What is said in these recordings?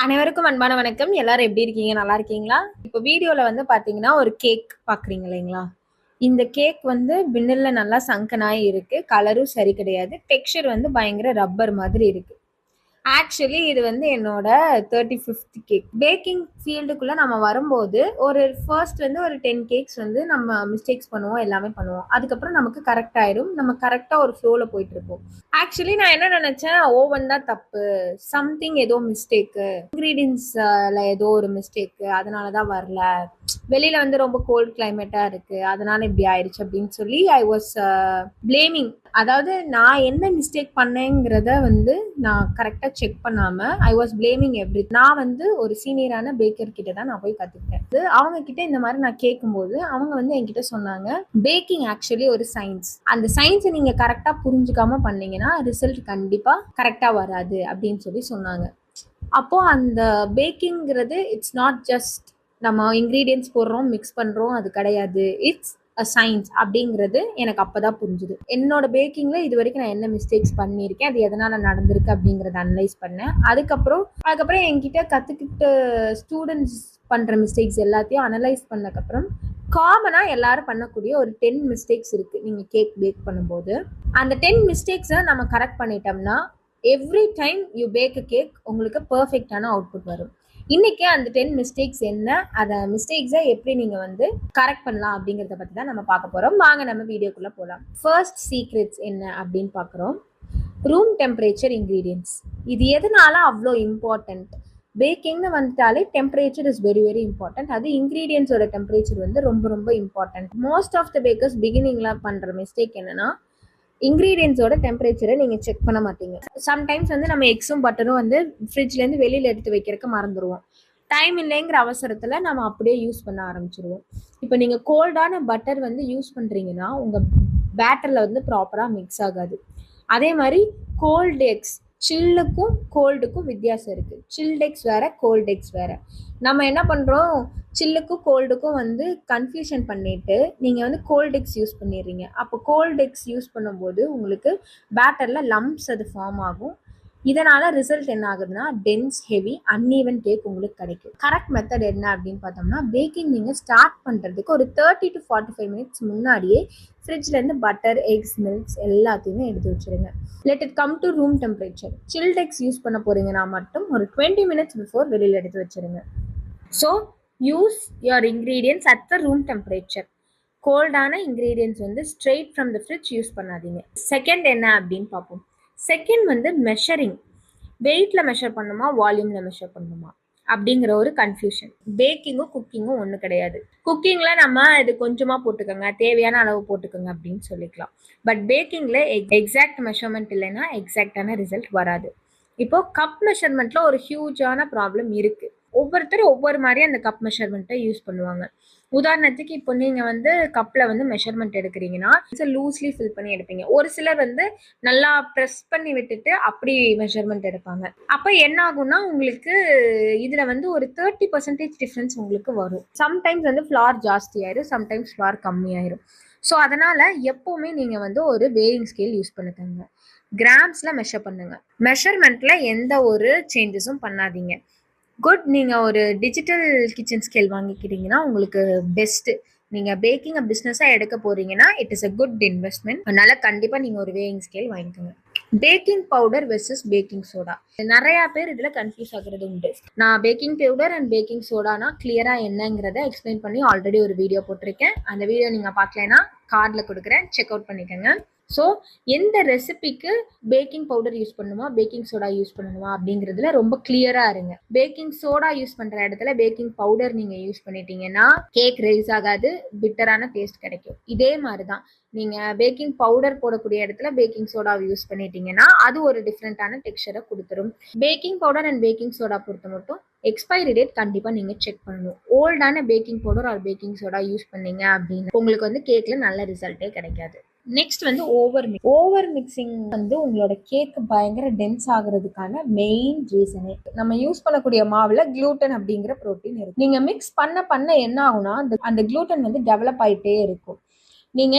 அனைவருக்கும் அன்பான வணக்கம். எல்லாரும் எப்படி இருக்கீங்க? நல்லா இருக்கீங்களா? இப்போ வீடியோல வந்து பாத்தீங்கன்னா ஒரு கேக் பாக்குறீங்க இல்லைங்களா? இந்த கேக் வந்து விண்ணில்ல நல்லா சங்கனாயி இருக்கு. கலரும் சரி கிடையாது. டெக்ஸ்சர் வந்து பயங்கர ரப்பர் மாதிரி இருக்கு. ஆக்சுவலி இது வந்து என்னோட 35th கேக். பேக்கிங் ஃபீல்டுக்குள்ள நம்ம வரும்போது ஒரு ஃபர்ஸ்ட் வந்து ஒரு 10 கேக்ஸ் வந்து நம்ம மிஸ்டேக்ஸ் பண்ணுவோம், எல்லாமே பண்ணுவோம். அதுக்கப்புறம் நமக்கு கரெக்ட் ஆயிரும். நம்ம கரெக்டா ஒரு ஃப்ளோல போயிட்டு இருப்போம். ஆக்சுவலி நான் என்ன நினைச்சேன், ஓவன் தான் தப்பு. சம்திங் ஏதோ மிஸ்டேக்கு. இன்கிரீடியன்ட்ஸ்ல ஏதோ ஒரு மிஸ்டேக்கு. அதனால தான் வரல. வெளியில வந்து ரொம்ப கோல்ட் கிளைமேட்டா இருக்கு. அதனால இப்படி ஆயிடுச்சு அப்படின்னு சொல்லி ஐ வாஸ் பிளேமிங். அதாவது நான் என்ன மிஸ்டேக் பண்ணேங்கிறத வந்து நான் கரெக்டா செக் பண்ணாம ஐ வாஸ் பிளேமிங் எவ்ரி. நான் வந்து ஒரு சீனியரான பேக்கர் கிட்ட தான் நான் போய் கத்துக்கிட்டேன். அவங்க கிட்ட இந்த மாதிரி நான் கேட்கும்போது அவங்க வந்து என்கிட்ட சொன்னாங்க, பேக்கிங் ஆக்சுவலி ஒரு சயின்ஸ். அந்த சயின்ஸை நீங்க கரெக்டா புரிஞ்சுக்காம பண்ணீங்கன்னா ரிசல்ட் கண்டிப்பா கரெக்டா வராது அப்படின்னு சொல்லி சொன்னாங்க. அப்போ அந்த பேக்கிங்கிறது இட்ஸ் நாட் ஜஸ்ட் நம்ம இன்கிரீடியன்ஸ் போடுறோம், மிக்ஸ் பண்றோம், அது கிடையாது. இட்ஸ் அ சயின்ஸ் அப்படிங்கிறது எனக்கு அப்பதான் புரிஞ்சுது. என்னோட பேக்கிங்ல இது வரைக்கும் நான் என்ன மிஸ்டேக்ஸ் பண்ணியிருக்கேன், அது எதனால நடந்திருக்கு அப்படிங்கறத அனலைஸ் பண்ணேன். அதுக்கப்புறம் என்கிட்ட கத்துக்கிட்ட ஸ்டூடெண்ட்ஸ் பண்ற மிஸ்டேக்ஸ் எல்லாத்தையும் அனலைஸ் பண்ணக்கப்புறம் காமனா எல்லாரும் பண்ணக்கூடிய ஒரு 10 மிஸ்டேக்ஸ் இருக்கு நீங்க கேக் பேக் பண்ணும்போது. அந்த 10 மிஸ்டேக்ஸை நம்ம கரெக்ட் பண்ணிட்டோம்னா every time you bake a cake உங்களுக்கு பெர்ஃபெக்டான அவுட்புட் வரும். இன்னைக்கு அந்த 10 மிஸ்டேக்ஸ் என்ன, அந்த மிஸ்டேக்ஸை எப்படி நீங்க வந்து கரெக்ட் பண்ணலாம் அப்படிங்கறத பத்தி தான் நம்ம பார்க்க போறோம். வாங்க நம்ம வீடியோக்குள்ள போலாம். ஃபர்ஸ்ட் சீக்ரெட்ஸ் என்ன அப்படின்னு பார்க்குறோம். Room temperature ingredients. இது எதனால அவ்வளோ இம்பார்ட்டன்ட்? பேக்கிங்னு வந்துட்டாலே temperature is very very important. அது இன்கிரீடியன்ஸோட டெம்பரேச்சர் வந்து ரொம்ப ரொம்ப important. Most of the bakers பிகினிங்ல பண்ற மிஸ்டேக் என்னன்னா, இன்கிரீடியன்ஸோட டெம்பரேச்சரை நீங்க செக் பண்ண மாட்டீங்க. சம்டைம்ஸ் வந்து நம்ம எக்ஸும் பட்டரும் வந்து ஃப்ரிட்ஜ்ல இருந்து வெளியில எடுத்து வைக்கிறதுக்கு மறந்துடுவோம். டைம் இல்லைங்கிற அவசரத்துல நம்ம அப்படியே யூஸ் பண்ண ஆரம்பிச்சிருவோம். இப்போ நீங்க கோல்டான பட்டர் வந்து யூஸ் பண்றீங்கன்னா உங்க பேட்டர்ல வந்து ப்ராப்பரா மிக்ஸ் ஆகாது. அதே மாதிரி கோல்டு எக்ஸ், சில்லுக்கும் கோல்டுக்கும் வித்தியாசம் இருக்கு. சில்ட் எக்ஸ் வேற, கோல்டு எக்ஸ் வேற. நம்ம என்ன பண்றோம், சில்லுக்கும் கோல்டுக்கும் வந்து கன்ஃபியூஷன் பண்ணிட்டு நீங்க வந்து கோல்ட் எக்ஸ் யூஸ் பண்ணிடுறீங்க. அப்போ கோல்ட் எக்ஸ் யூஸ் பண்ணும்போது உங்களுக்கு பேட்டர்ல லம்ப்ஸ் அது ஃபார்ம் ஆகும். இதனால ரிசல்ட் என்ன ஆகுதுன்னா டென்ஸ், ஹெவி, அன்ஈவன் கேக் உங்களுக்கு கிடைக்கும். கரெக்ட் மெத்தட் என்ன அப்படின்னு பார்த்தோம்னா, பேக்கிங் நீங்க ஸ்டார்ட் பண்றதுக்கு ஒரு 30 to 45 மினிட்ஸ் முன்னாடியே ஃப்ரிட்ஜ்ல இருந்து பட்டர், எக்ஸ், மில்க்ஸ் எல்லாத்தையுமே எடுத்து வச்சிருங்க. Let it come to room temperature. Silt X use பண்ண போறீங்கன்னா மட்டும் ஒரு 20 மினிட்ஸ் பிஃபோர் வெளியில எடுத்து வச்சிருங்க. So use your ingredients at the room temperature. கோல்டான இன்க்ரீடியன்ஸ் வந்து straight from the fridge use பண்ணாதீங்க. செகண்ட் என்ன அப்படின்னு பார்ப்போம். செகண்ட் வந்து மெஷரிங். வெயிட்ல மெஷர் பண்ணுமா, வால்யூம்ல மெஷர் பண்ணுமா அப்படிங்கிற ஒரு கன்ஃபியூஷன். பேக்கிங்கும் குக்கிங்கும் ஒன்று கிடையாது. குக்கிங்ல நம்ம இது கொஞ்சமா போட்டுக்கோங்க, தேவையான அளவு போட்டுக்கோங்க அப்படின்னு சொல்லிக்கலாம். பட் பேக்கிங்ல எக்ஸாக்ட் மெஷர்மெண்ட் இல்லைன்னா எக்ஸாக்டான ரிசல்ட் வராது. இப்போ கப் மெஷர்மெண்ட்ல ஒரு ஹியூஜான ப்ராப்ளம் இருக்கு. ஒவ்வொருத்தரும் ஒவ்வொரு மாதிரி அந்த கப் மெஷர்மெண்ட்டை யூஸ் பண்ணுவாங்க. உதாரணத்துக்கு இப்போ நீங்க வந்து கப்ல வந்து மெஷர்மெண்ட் எடுக்கிறீங்கன்னா லூஸ்லி ஃபில் பண்ணி எடுப்பீங்க. ஒரு சிலர் வந்து நல்லா ப்ரெஸ் பண்ணி விட்டுட்டு அப்படி மெஷர்மெண்ட் எடுப்பாங்க. அப்ப என்ன ஆகும்னா உங்களுக்கு இதுல வந்து ஒரு 30% டிஃபரன்ஸ் உங்களுக்கு வரும். சம்டைம்ஸ் வந்து ஃப்ளார் ஜாஸ்தி ஆயிரும், சம்டைம்ஸ் ஃப்ளார் கம்மி ஆயிரும். ஸோ அதனால எப்பவுமே நீங்க வந்து ஒரு வேயிங் ஸ்கேல் யூஸ் பண்ணுங்க. கிராம்ஸ்ல மெஷர் பண்ணுங்க. மெஷர்மெண்ட்ல எந்த ஒரு சேஞ்சஸும் பண்ணாதீங்க. குட். நீங்க ஒரு டிஜிட்டல் கிச்சன் ஸ்கேல் வாங்கிக்கிறீங்கன்னா உங்களுக்கு பெஸ்ட். நீங்க பேக்கிங் பிசினஸா எடுக்க போறீங்கன்னா it is a good investment. அதனால கண்டிப்பா நீங்க ஒரு வேயிங் ஸ்கேல் வாங்கிக்கோங்க. Baking powder versus baking soda. நிறைய பேர் இதுல கன்ஃபியூஸ் ஆகுறது உண்டு. நான் பேக்கிங் பவுடர் அண்ட் பேக்கிங் சோடானா கிளியரா என்னங்கிறத எக்ஸ்பிளைன் பண்ணி ஆல்ரெடி ஒரு வீடியோ போட்டிருக்கேன். அந்த வீடியோ நீங்க பார்க்கலன்னா கார்ட்ல கொடுக்குறேன், செக் அவுட் பண்ணிக்கோங்க. ஸோ எந்த ரெசிபிக்கு பேக்கிங் பவுடர் யூஸ் பண்ணுமா, பேக்கிங் சோடா யூஸ் பண்ணணுமா அப்படிங்கிறதுல ரொம்ப கிளியரா இருங்க. பேக்கிங் சோடா யூஸ் பண்ற இடத்துல பேக்கிங் பவுடர் நீங்க யூஸ் பண்ணிட்டீங்கன்னா கேக் ரைஸ் ஆகாது, பிட்டரான டேஸ்ட் கிடைக்கும். இதே மாதிரிதான் நீங்க பேக்கிங் பவுடர் போடக்கூடிய இடத்துல பேக்கிங் சோடா யூஸ் பண்ணிட்டீங்கன்னா அது ஒரு டிஃப்ரெண்டான டெக்ஸ்சரை கொடுத்துரும். Baking powder and baking soda பொறுத்த மட்டும் எக்ஸ்பைரி டேட் கண்டிப்பா நீங்க செக் பண்ணணும். ஓல்டான baking powder or baking soda use பண்ணீங்க அப்படின்னு உங்களுக்கு வந்து கேக்ல நல்ல ரிசல்ட்டே கிடைக்காது. நெக்ஸ்ட் வந்து ஓவர் மிக்சிங் வந்து உங்களோட கேக் பயங்கர டென்ஸ் ஆகுறதுக்கான மெயின் ரீசனே. நம்ம யூஸ் பண்ணக்கூடிய மாவுல குளூட்டன் அப்படிங்கிற புரோட்டீன் இருக்கு. நீங்க மிக்ஸ் பண்ண பண்ண என்ன ஆகும்னா அந்த குளூட்டன் வந்து டெவலப் ஆயிட்டே இருக்கும். நீங்க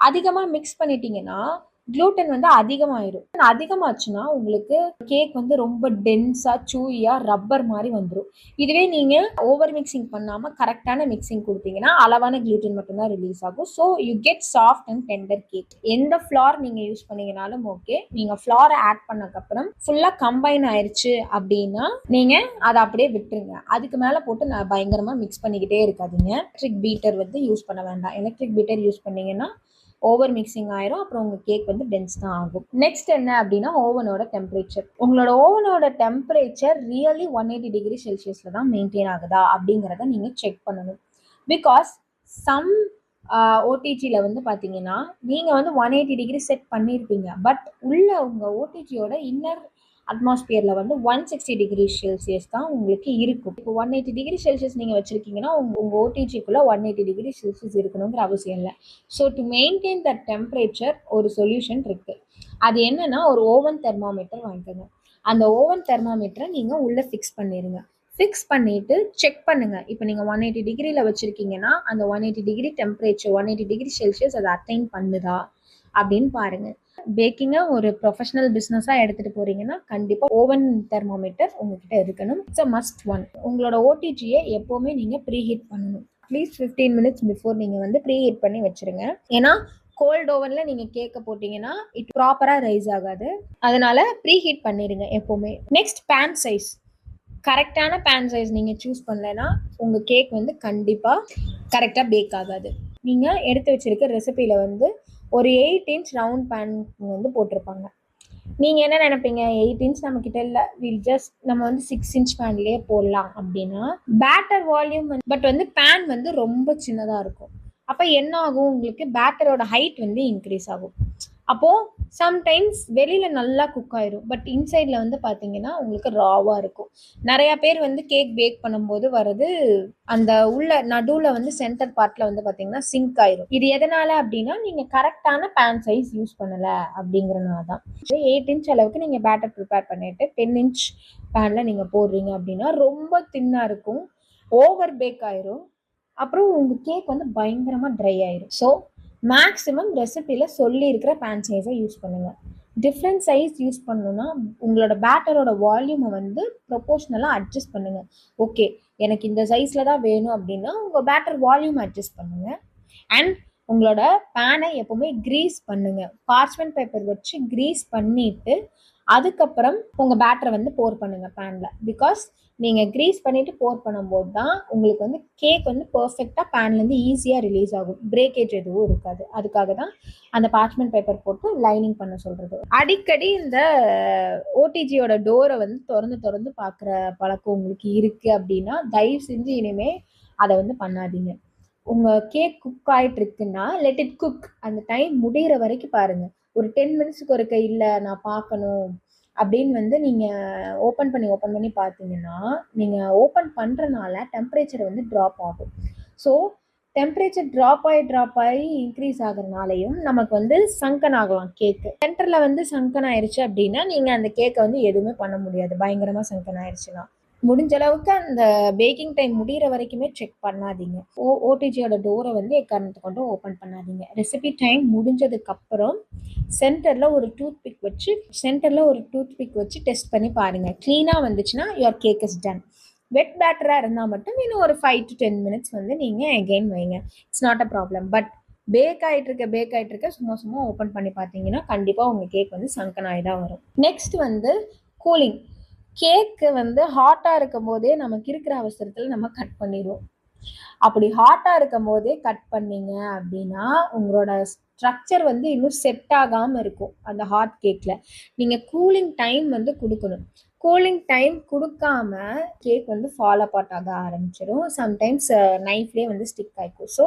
அதிகமா மிக்ஸ் பண்ணிட்டீங்கன்னா குளூட்டன் வந்து அதிகமாயிரும். அதிகமாச்சுன்னா உங்களுக்கு கேக் வந்து ரொம்ப டென்ஸா சூயா ரப்பர் மாதிரி வந்துடும். இதுவே நீங்க ஓவர் மிக்சிங் பண்ணாம கரெக்டான மிக்சிங் கொடுத்தீங்கன்னா அளவான குளூட்டன் மட்டும்தான் ரிலீஸ் ஆகும். So you get soft and tender cake. எந்த ஃப்ளார் நீங்க யூஸ் பண்ணீங்கனாலும் ஓகே. நீங்க ஃப்ளாரை ஆட் பண்ணக்கப்புறம் ஃபுல்லா கம்பைன் ஆயிருச்சு அப்படின்னா நீங்க அதை அப்படியே விட்டுருங்க. அதுக்கு மேல போட்டு நான் பயங்கரமா மிக்ஸ் பண்ணிக்கிட்டே இருக்காதீங்க. எலக்ட்ரிக் பீட்டர் வந்து யூஸ் பண்ண வேண்டாம். எலக்ட்ரிக் பீட்டர் யூஸ் பண்ணீங்கன்னா ஓவர் மிக்சிங் ஆயிரும். அப்புறம் உங்க கேக் வந்து டென்ஸ் தான் ஆகும். நெக்ஸ்ட் என்ன அப்படின்னா ஓவனோட டெம்பரேச்சர். உங்களோட ஓவனோட டெம்பரேச்சர் ரியலி 180 டிகிரி செல்சியஸ்ல தான் மெயின்டைன் ஆகுதா அப்படிங்கிறத நீங்க செக் பண்ணணும். பிகாஸ் சம் ஓடிஜியில் வந்து பார்த்தீங்கன்னா நீங்கள் வந்து 180 டிகிரி செட் பண்ணியிருப்பீங்க. பட் உள்ள உங்கள் ஓடிஜியோட இன்னர் அட்மாஸ்பியரில் வந்து 160 டிகிரி செல்சியஸ் தான் உங்களுக்கு இருக்கும். இப்போ 180 டிகிரி செல்சியஸ் நீங்கள் வச்சுருக்கீங்கன்னா உங்கள் ஓடிஜிக்குள்ளே 180 டிகிரி செல்சியஸ் இருக்கணுங்கிற அவசியம் இல்லை. So to maintain the temperature ஒரு சொல்யூஷன் இருக்குது. அது என்னன்னா ஒரு ஓவன் தெர்மாமீட்டர் வாங்கிக்கோங்க. அந்த ஓவன் தெர்மாமீட்டரை நீங்கள் உள்ளே ஃபிக்ஸ் பண்ணிடுங்க. ஃபிக்ஸ் பண்ணிட்டு செக் பண்ணுங்க. இப்போ நீங்கள் 180 டிகிரியில் வச்சுருக்கீங்கன்னா அந்த 180 டிகிரி டெம்பரேச்சர் 180 டிகிரி செல்சியஸ் அதை அட்டைன் பண்ணுதா அப்படின்னு பாருங்க. பேக்கிங்கை ஒரு ப்ரொஃபஷனல் பிஸ்னஸாக எடுத்துகிட்டு போகிறீங்கன்னா கண்டிப்பாக ஓவன் தெர்மோமீட்டர் உங்ககிட்ட இருக்கணும். It's a must one. உங்களோட ஓடிஜியை எப்போவுமே நீங்கள் ப்ரீஹீட் பண்ணணும். அட்லீஸ்ட் 15 மினிட்ஸ் பிஃபோர் நீங்கள் வந்து ப்ரீஹீட் பண்ணி வச்சுருங்க. ஏன்னா கோல்ட் ஓவனில் நீங்கள் கேட்க போட்டிங்கன்னா இட் ப்ராப்பராக ரைஸ் ஆகாது. அதனால ப்ரீஹீட் பண்ணிடுங்க எப்போவுமே. Next pan size. கரெக்டான பேன் சைஸ் நீங்கள் சூஸ் பண்ணலைன்னா உங்கள் கேக் வந்து கண்டிப்பாக கரெக்டாக பேக் ஆகாது. நீங்கள் எடுத்து வச்சிருக்க ரெசிபியில் வந்து ஒரு 8 இன்ச் ரவுண்ட் பேன் வந்து போட்டிருப்பாங்க. நீங்கள் என்ன நினைப்பீங்க, 8 இன்ச் நம்மக்கிட்ட இல்லை, நம்ம வந்து 6 இன்ச் பேன்லேயே போடலாம் அப்படின்னா பேட்டர் வால்யூம் பட் வந்து பேன் வந்து ரொம்ப சின்னதாக இருக்கும். அப்போ என்ன ஆகும், உங்களுக்கு பேட்டரோட ஹைட் வந்து இன்க்ரீஸ் ஆகும். அப்போது சம்டைம்ஸ் வெளியில் நல்லா குக் ஆயிரும். பட் இன்சைடில் வந்து பார்த்தீங்கன்னா உங்களுக்கு ராவாக இருக்கும். நிறையா பேர் வந்து கேக் பேக் பண்ணும்போது வர்றது அந்த உள்ள நடுவில் வந்து சென்டர் பார்ட்டில் வந்து பார்த்தீங்கன்னா சிங்க் ஆயிரும். இது எதனால அப்படின்னா நீங்கள் கரெக்டான பேன் சைஸ் யூஸ் பண்ணலை அப்படிங்கிறனால தான். 8 இன்ச் அளவுக்கு நீங்கள் பேட்டர் ப்ரிப்பேர் பண்ணிவிட்டு 10 இன்ச் பேனில் நீங்கள் போடுறீங்க அப்படின்னா ரொம்ப தின்னாக இருக்கும், ஓவர் பேக் ஆயிரும். அப்புறம் உங்கள் கேக் வந்து பயங்கரமாக ட்ரை ஆயிரும். ஸோ மேக்ஸிமம் ரெசிபியில் சொல்லி இருக்கிற பேன் சைஸை யூஸ் பண்ணுங்கள். டிஃப்ரெண்ட் சைஸ் யூஸ் பண்ணணும்னா உங்களோட பேட்டரோட வால்யூமை வந்து ப்ரொபோஷ்னலாக அட்ஜஸ்ட் பண்ணுங்கள். ஓகே எனக்கு இந்த சைஸில் தான் வேணும் அப்படின்னா உங்கள் பேட்டர் வால்யூம் அட்ஜஸ்ட் பண்ணுங்கள். அண்ட் உங்களோட பேனை எப்போவுமே க்ரீஸ் பண்ணுங்கள். பார்ச்மெண்ட் பேப்பர் வச்சு க்ரீஸ் பண்ணிவிட்டு அதுக்கப்புறம் உங்கள் பேட்டரை வந்து போர் பண்ணுங்கள் பேனில். பிகாஸ் நீங்கள் க்ரீஸ் பண்ணிவிட்டு போர் பண்ணும்போது தான் உங்களுக்கு வந்து கேக் வந்து பர்ஃபெக்டாக பேன்லேருந்து ஈஸியாக ரிலீஸ் ஆகும். பிரேக்கேஜ் எதுவும் இருக்காது. அதுக்காக தான் அந்த பார்ச்மெண்ட் பேப்பர் போட்டு லைனிங் பண்ண சொல்கிறது. அடிக்கடி இந்த ஓடிஜியோட டோரை வந்து திறந்து பார்க்குற பழக்கம் உங்களுக்கு இருக்குது அப்படின்னா தயவு செஞ்சு இனிமேல் அதை வந்து பண்ணாதீங்க. உங்கள் கேக் குக் ஆகிட்டு இருக்குன்னா லெட் இட் குக். அந்த டைம் முடிகிற வரைக்கும் பாருங்கள். ஒரு 10 மினிட்ஸுக்கு ஒருக்க இல்லை நான் பார்க்கணும் அப்படின்னு வந்து நீங்கள் ஓப்பன் பண்ணி பார்த்தீங்கன்னா நீங்கள் ஓப்பன் பண்ணுறனால டெம்பரேச்சர் வந்து ட்ராப் ஆகும். ஸோ டெம்பரேச்சர் ட்ராப் ஆகி இன்க்ரீஸ் ஆகுறதுனாலையும் நமக்கு வந்து சங்கன் ஆகலாம். கேக்கு சென்டரில் வந்து சங்கன் ஆயிடுச்சு அப்படின்னா நீங்கள் அந்த கேக்கை வந்து எதுவுமே பண்ண முடியாது. பயங்கரமாக சங்கன் ஆயிடுச்சுன்னா முடிஞ்ச அளவுக்கு அந்த பேக்கிங் டைம் முடிகிற வரைக்குமே செக் பண்ணாதீங்க. ஓடிஜியோட டோரை வந்து எக்காரணத்தை கொண்டு ஓப்பன் பண்ணாதீங்க. ரெசிபி டைம் முடிஞ்சதுக்கப்புறம் சென்டரில் ஒரு டூத் பிக் வச்சு டெஸ்ட் பண்ணி பாருங்கள். க்ளீனாக வந்துச்சுன்னா யுவர் கேக் இஸ் டன். வெட் பேட்டராக இருந்தால் மட்டும் இன்னும் ஒரு 5 to 10 மினிட்ஸ் வந்து நீங்கள் எகெயின் வைங்க. It's not a problem. But bake ஆகிட்டு இருக்க சும்மா ஓப்பன் பண்ணி பார்த்தீங்கன்னா கண்டிப்பாக உங்கள் கேக் வந்து சங்கன் ஆகி தான் வரும். நெக்ஸ்ட் வந்து கூலிங். கேக்கு வந்து ஹாட்டாக இருக்கும் போதே நமக்கு இருக்கிற அவசரத்தில் நம்ம கட் பண்ணிடுவோம். அப்படி ஹாட்டாக இருக்கும் போதே கட் பண்ணீங்க அப்படின்னா உங்களோட ஸ்ட்ரக்சர் வந்து இன்னும் செட் ஆகாமல் இருக்கும். அந்த ஹாட் கேக்கில் நீங்கள் கூலிங் டைம் வந்து கொடுக்கணும். கூலிங் டைம் கொடுக்காம கேக் வந்து ஃபால் அப்பார்ட் ஆக ஆரம்பிச்சிடும். சம்டைம்ஸ் நைஃப்லேயே வந்து ஸ்டிக் ஆகிக்கும். ஸோ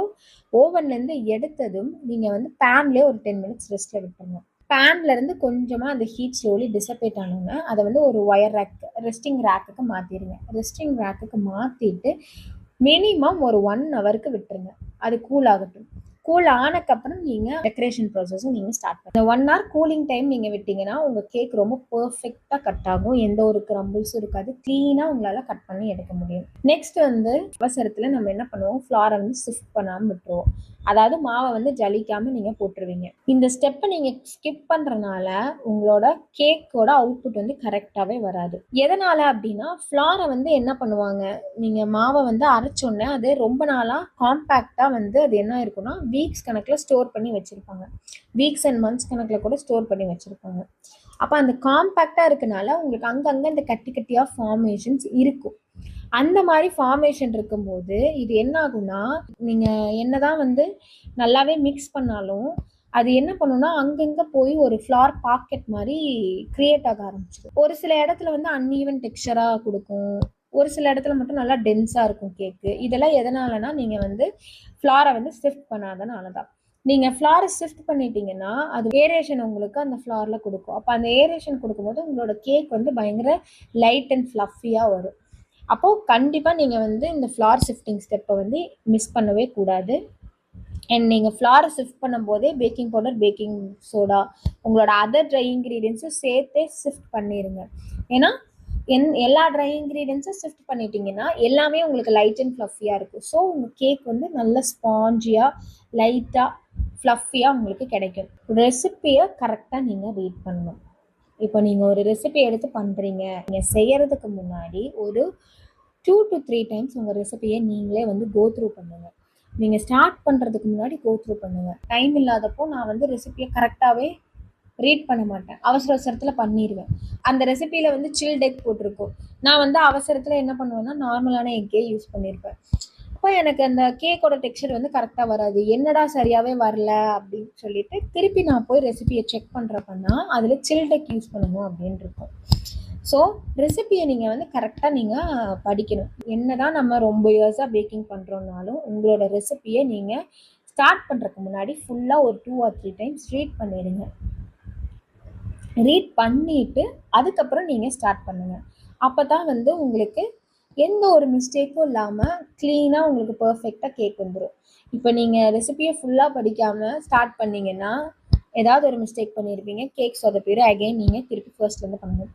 ஓவன்லேருந்து எடுத்ததும் நீங்கள் வந்து பேன்லேயே ஒரு 10 மினிட்ஸ் ரெஸ்ட்டில் விட்டுருங்க. பேன்லேருந்து கொஞ்சமாக அந்த ஹீட் ஸ்லோலி டிசப்பேட் ஆனோங்க அதை வந்து ஒரு ஒயர் ரெஸ்டிங் ரேக்குக்கு மாற்றிடுங்க. ரெஸ்டிங் ரேக்குக்கு மாற்றிட்டு மினிமம் ஒரு 1 ஹவருக்கு விட்டுருங்க. அது கூல் ஆகட்டும். கூல் ஆனக்கப்புறம் நீங்கள் டெக்கரேஷன் ப்ராசஸும் நீங்கள் ஸ்டார்ட் பண்ணுங்க. 1 hour கூலிங் டைம் நீங்கள் விட்டீங்கன்னா உங்கள் கேக் ரொம்ப பர்ஃபெக்டாக கட் ஆகும். எந்த ஒரு கிரம்பிள்ஸும் இருக்காது. க்ளீனாக உங்களால் கட் பண்ணி எடுக்க முடியும். நெக்ஸ்ட் வந்து அவசரத்தில் நம்ம என்ன பண்ணுவோம், ஃப்ளாரை வந்து ஷிஃப்ட் பண்ணாமல் விட்டுருவோம். அதாவது மாவை வந்து ஜலிக்காமல் நீங்கள் போட்டுருவீங்க. இந்த ஸ்டெப்பை நீங்கள் ஸ்கிப் பண்ணுறனால உங்களோட கேக்கோட அவுட்புட் வந்து கரெக்டாகவே வராது. எதனால் அப்படின்னா, ஃப்ளாரை வந்து என்ன பண்ணுவாங்க, நீங்கள் மாவை வந்து அரைச்சோன்னே அது ரொம்ப நாளாக காம்பேக்டாக வந்து அது என்ன இருக்குன்னா வீக்ஸ் கணக்கில் ஸ்டோர் பண்ணி வச்சுருப்பாங்க. வீக்ஸ் அண்ட் மந்த்ஸ் கணக்கில் கூட ஸ்டோர் பண்ணி வச்சுருப்பாங்க. அப்போ அந்த காம்பேக்டாக இருக்கனால உங்களுக்கு அங்கங்கே இந்த கட்டி கட்டியாக ஃபார்மேஷன்ஸ் இருக்கும். அந்த மாதிரி ஃபார்மேஷன் இருக்கும்போது இது என்ன ஆகும்னா, நீங்கள் என்னதான் வந்து நல்லாவே மிக்ஸ் பண்ணாலும் அது என்ன பண்ணுன்னா அங்கங்கே போய் ஒரு ஃப்ளார் பாக்கெட் மாதிரி கிரியேட் ஆக ஆரம்பிச்சிடும். ஒரு சில இடத்துல வந்து அன்ஈவன் டெக்ஸ்சராக கொடுக்கும். ஒரு சில இடத்துல மட்டும் நல்லா டென்ஸாக இருக்கும் கேக்கு. இதெல்லாம் எதனாலனா நீங்கள் வந்து ஃப்ளாரை வந்து ஷிஃப்ட் பண்ணாதனால தான். நீங்கள் ஃப்ளாரை ஷிஃப்ட் பண்ணிட்டீங்கன்னா அது ஏரேஷன் உங்களுக்கு அந்த ஃப்ளாரில் கொடுக்கும். அப்போ அந்த ஏரேஷன் கொடுக்கும்போது உங்களோட கேக் வந்து பயங்கர லைட் அண்ட் ஃப்ளஃபியாக வரும். அப்போது கண்டிப்பாக நீங்கள் வந்து இந்த ஃப்ளார் ஷிஃப்டிங் ஸ்டெப்பை வந்து மிஸ் பண்ணவே கூடாது. அண்ட் நீங்கள் ஃப்ளாரை ஷிஃப்ட் பண்ணும்போதே பேக்கிங் பவுடர், பேக்கிங் சோடா, உங்களோட அதர் ட்ரை இன்க்ரீடியன்ஸும் சேர்த்தே ஷிஃப்ட் பண்ணிடுங்க. ஏன்னா எல்லா ட்ரை இன்க்ரீடியன்ஸும் ஷிஃப்ட் பண்ணிட்டீங்கன்னா எல்லாமே உங்களுக்கு லைட் அண்ட் ஃப்ளஃபியாக இருக்கும். ஸோ உங்கள் கேக் வந்து நல்ல ஸ்பாஞ்சியாக, லைட்டாக, ஃப்ளஃபியாக உங்களுக்கு கிடைக்கும். ரெசிப்பியை கரெக்டாக நீங்கள் ரீட் பண்ணணும். இப்போ நீங்கள் ஒரு ரெசிபி எடுத்து பண்ணுறீங்க, நீங்கள் செய்கிறதுக்கு முன்னாடி ஒரு 2 to 3 டைம்ஸ் உங்கள் ரெசிபியை நீங்களே வந்து கோ த்ரூ பண்ணுங்கள். நீங்கள் ஸ்டார்ட் பண்ணுறதுக்கு முன்னாடி கோ த்ரூ பண்ணுங்கள். டைம் இல்லாதப்போ நான் வந்து ரெசிபியை கரெக்டாகவே ரீட் பண்ண மாட்டேன். அவசரத்தில் பண்ணிடுவேன். அந்த ரெசிபியில் வந்து சில்ட் எக் போட்டிருக்கோம். நான் வந்து அவசரத்தில் என்ன பண்ணுவேன்னா நார்மலான எக்கே யூஸ் பண்ணியிருப்பேன். அப்போ எனக்கு அந்த கேக்கோட டெக்ஸ்சர் வந்து கரெக்டாக வராது. என்னடா சரியாகவே வரல அப்படின்னு சொல்லிட்டு திருப்பி நான் போய் ரெசிபியை செக் பண்ணுறப்பன்னா அதில் சில்ட் எக் யூஸ் பண்ணணும் அப்படின்னு இருக்கும். ஸோ ரெசிபியை நீங்கள் வந்து கரெக்டாக நீங்கள் படிக்கணும். என்ன தான் நம்ம ரொம்ப இயர்ஸாக பேக்கிங் பண்ணுறோன்னாலும் உங்களோட ரெசிபியை நீங்கள் ஸ்டார்ட் பண்ணுறதுக்கு முன்னாடி ஃபுல்லாக ஒரு 2 or 3 டைம்ஸ் ரீட் பண்ணிடுங்க. ரீட் பண்ணிவிட்டு அதுக்கப்புறம் நீங்கள் ஸ்டார்ட் பண்ணுங்கள். அப்போ தான் வந்து உங்களுக்கு எந்த ஒரு மிஸ்டேக்கும் இல்லாமல் க்ளீனாக உங்களுக்கு பர்ஃபெக்டாக கேக் வந்துடும். இப்போ நீங்கள் ரெசிபியை ஃபுல்லாக படிக்காமல் ஸ்டார்ட் பண்ணிங்கன்னா ஏதாவது ஒரு மிஸ்டேக் பண்ணியிருப்பீங்க, கேக் சொதப்பிடும். அகைன் நீங்கள் திருப்பி ஃபர்ஸ்ட்லேருந்து பண்ணணும்.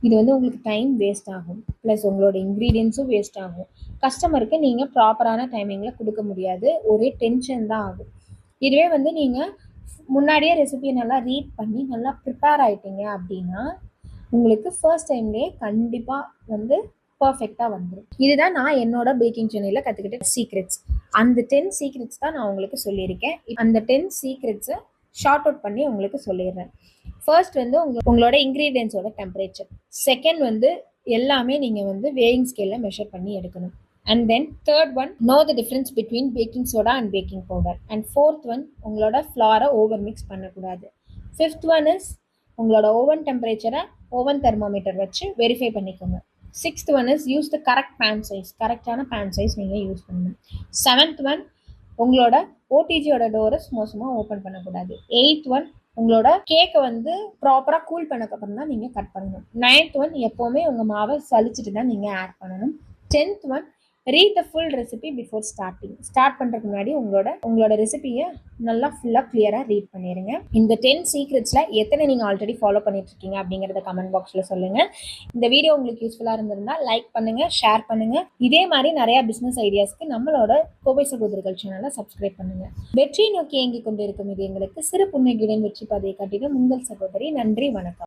இது வந்து உங்களுக்கு டைம் வேஸ்ட் ஆகும். ப்ளஸ் உங்களோட இன்க்ரீடியன்ஸும் வேஸ்ட் ஆகும். கஸ்டமருக்கு நீங்கள் ப்ராப்பரான டைமிங்கில் கொடுக்க முடியாது. ஒரே டென்ஷன் தான் ஆகும். இதுவே வந்து நீங்கள் முன்னாடியே ரெசிபியை நல்லா ரீட் பண்ணி நல்லா ப்ரிப்பேர் ஆகிட்டீங்க அப்படின்னா உங்களுக்கு ஃபர்ஸ்ட் டைம்லேயே கண்டிப்பாக வந்து பர்ஃபெக்டாக வந்துடும். இதுதான் நான் என்னோட பேக்கிங் சேனலில் கற்றுக்கிட்ட சீக்ரெட்ஸ். அந்த 10 சீக்ரெட்ஸ் தான் நான் உங்களுக்கு சொல்லியிருக்கேன். அந்த 10 சீக்ரெட்ஸை ஷார்ட் அவுட் பண்ணி உங்களுக்கு சொல்லிடுறேன். ஃபர்ஸ்ட் வந்து உங்களோட இன்க்ரீடியன்ஸோட டெம்பரேச்சர். செகண்ட் வந்து எல்லாமே நீங்கள் வந்து வேயிங் ஸ்கேலில் மெஷர் பண்ணி எடுக்கணும். And then third one, no the difference between baking soda and baking powder. And fourth one, உங்களோட ஃப்ளாரை ஓவர் மிக்ஸ் பண்ணக்கூடாது. ஃபிஃப்த் ஒன் இஸ் உங்களோட ஓவன் டெம்பரேச்சரை ஓவன் தெர்மோமீட்டர் வச்சு வெரிஃபை பண்ணிக்கோங்க. Sixth one is use the correct pan size. கரெக்டான pan size நீங்கள் use பண்ணணும். செவன்த் ஒன், உங்களோட ஓடிஜியோட டோரை மோசமாக ஓப்பன் பண்ணக்கூடாது. எயித் ஒன், உங்களோட கேக்கை வந்து ப்ராப்பராக கூல் பண்ணக்கப்புறம் தான் நீங்கள் கட் பண்ணணும். நைன்த் ஒன், எப்போவுமே உங்கள் மாவை சலிச்சுட்டு தான் நீங்கள் ஆட் பண்ணணும். 10th one, read the full recipe before starting. Start பண்ணுறதுக்கு முன்னாடி உங்களோட ரெசிபியை நல்லா ஃபுல்லாக கிளியராக ரீட் பண்ணிடுங்க. இந்த 10 சீக்ரெட்ஸில் எத்தனை நீங்கள் ஆல்ரெடி ஃபாலோ பண்ணிட்டு இருக்கீங்க அப்படிங்கிறத கமெண்ட் பாக்ஸில் சொல்லுங்கள். இந்த வீடியோ உங்களுக்கு யூஸ்ஃபுல்லாக இருந்திருந்தால் லைக் பண்ணுங்கள், ஷேர் பண்ணுங்கள். இதே மாதிரி நிறையா பிஸ்னஸ் ஐடியாஸ்க்கு நம்மளோட கோவை சகோதரிகள் சேனலை சப்ஸ்கிரைப் பண்ணுங்கள். வெற்றி நோக்கி இயங்கிக் கொண்டிருக்கும் இது எங்களுக்கு சிறு புன்னகையுடன் வெற்றி பாதையை காட்டிடும் உங்கள் சகோதரி. நன்றி, வணக்கம்.